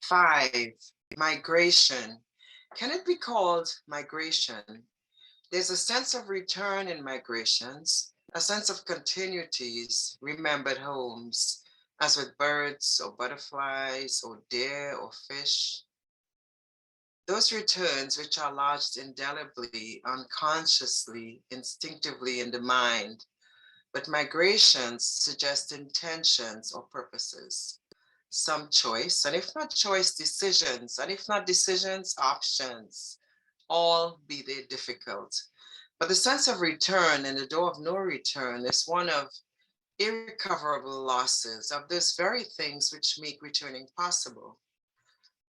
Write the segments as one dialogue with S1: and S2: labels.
S1: 5, migration. Can it be called migration? There's a sense of return in migrations, a sense of continuities, remembered homes, as with birds or butterflies or deer or fish. Those returns which are lodged indelibly, unconsciously, instinctively in the mind, but migrations suggest intentions or purposes, some choice, and if not choice, decisions, and if not decisions, options, all be they difficult. But the sense of return and the door of no return is one of irrecoverable losses of those very things which make returning possible.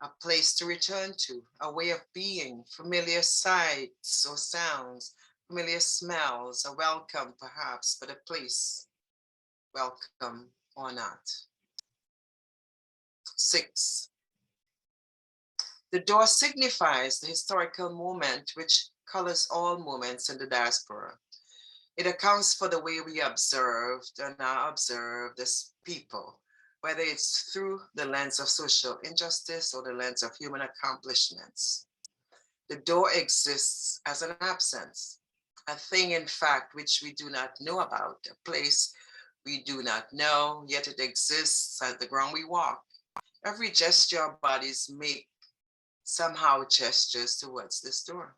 S1: A place to return to, a way of being, familiar sights or sounds, familiar smells, a welcome perhaps, but a place, welcome or not. 6, the door signifies the historical moment which colors all moments in the diaspora. It accounts for the way we observed and are observed as people, whether it's through the lens of social injustice or the lens of human accomplishments. The door exists as an absence, a thing in fact which we do not know about, a place we do not know, yet it exists at the ground we walk. Every gesture our bodies make somehow gestures towards this door.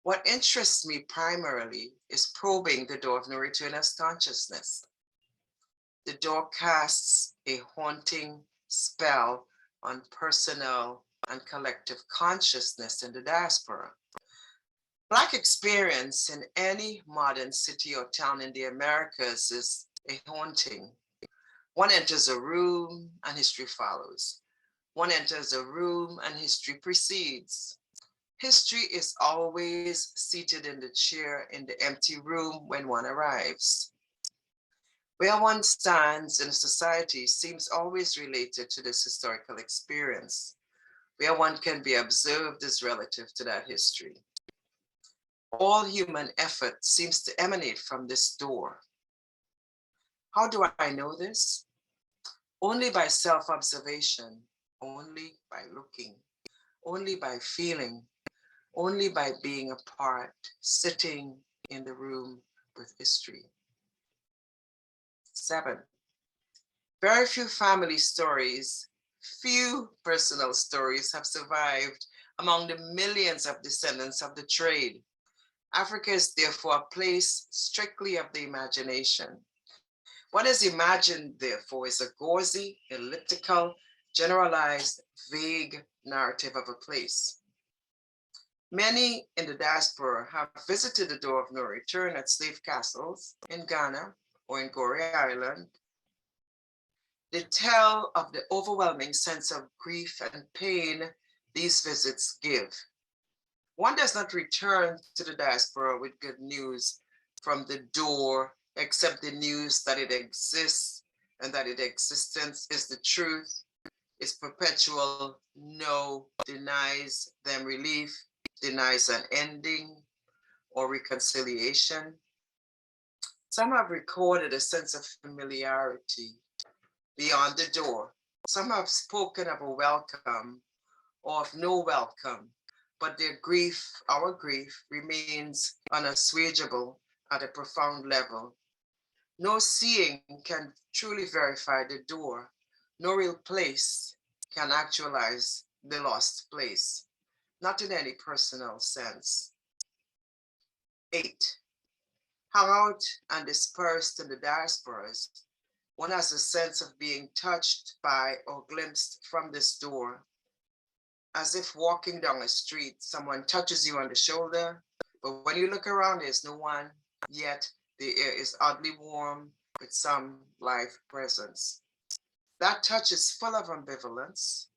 S1: What interests me primarily is probing the door of no return as consciousness. The door casts a haunting spell on personal and collective consciousness in the diaspora. Black experience in any modern city or town in the Americas is a haunting. One enters a room and history follows. One enters a room and history precedes. History is always seated in the chair in the empty room when one arrives. Where one stands in society seems always related to this historical experience. Where one can be observed is relative to that history. All human effort seems to emanate from this door. How do I know this? Only by self-observation, only by looking, only by feeling, only by being a part, sitting in the room with history. 7, very few family stories, few personal stories have survived among the millions of descendants of the trade. Africa is therefore a place strictly of the imagination. What is imagined, therefore, is a gauzy, elliptical, generalized, vague narrative of a place. Many in the diaspora have visited the door of no return at slave castles in Ghana or in Goree Island. They tell of the overwhelming sense of grief and pain these visits give. One does not return to the diaspora with good news from the door, except the news that it exists and that its existence is the truth. Its perpetual no denies them relief, denies an ending or reconciliation. Some have recorded a sense of familiarity beyond the door. Some have spoken of a welcome or of no welcome, but their grief, our grief, remains unassuageable at a profound level. No seeing can truly verify the door. No real place can actualize the lost place, not in any personal sense. 8, hung out and dispersed in the diasporas, one has a sense of being touched by or glimpsed from this door. As if walking down a street, someone touches you on the shoulder, but when you look around, there's no one, yet the air is oddly warm with some live presence. That touch is full of ambivalence.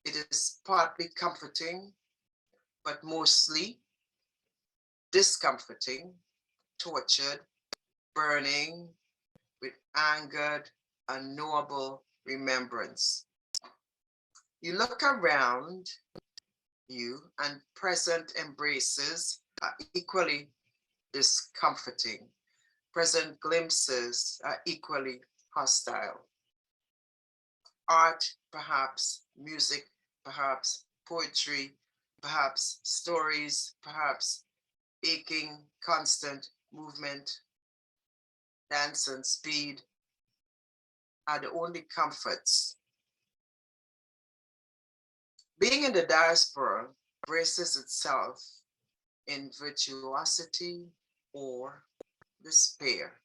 S1: It is partly comforting, but mostly discomforting, tortured, burning, with angered, unknowable remembrance. You look around you and present embraces are equally discomforting. Present glimpses are equally hostile. Art perhaps music, perhaps poetry, perhaps stories, perhaps aching, constant movement, dance, and speed are the only comforts. Being in the diaspora braces itself in virtuosity or despair.